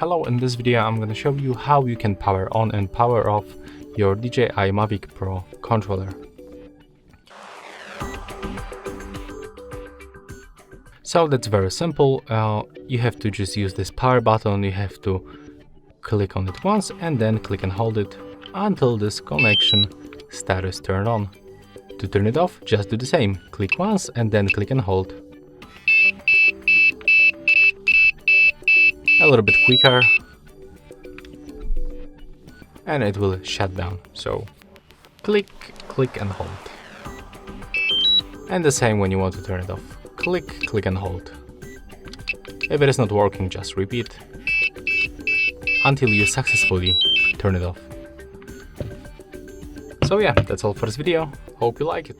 Hello, in this video I'm going to show you how you can power on and power off your DJI Mavic Pro controller. So that's very simple. You have to just use this power button. You have to click on it once and then click and hold it until this connection status turned on. To turn it off, just do the same. Click once and then click and hold. A little bit quicker and it will shut down. So click and hold. And the same when you want to turn it off. Click and hold. If it is not working, just repeat until you successfully turn it off. So yeah, that's all for this video. Hope you like it.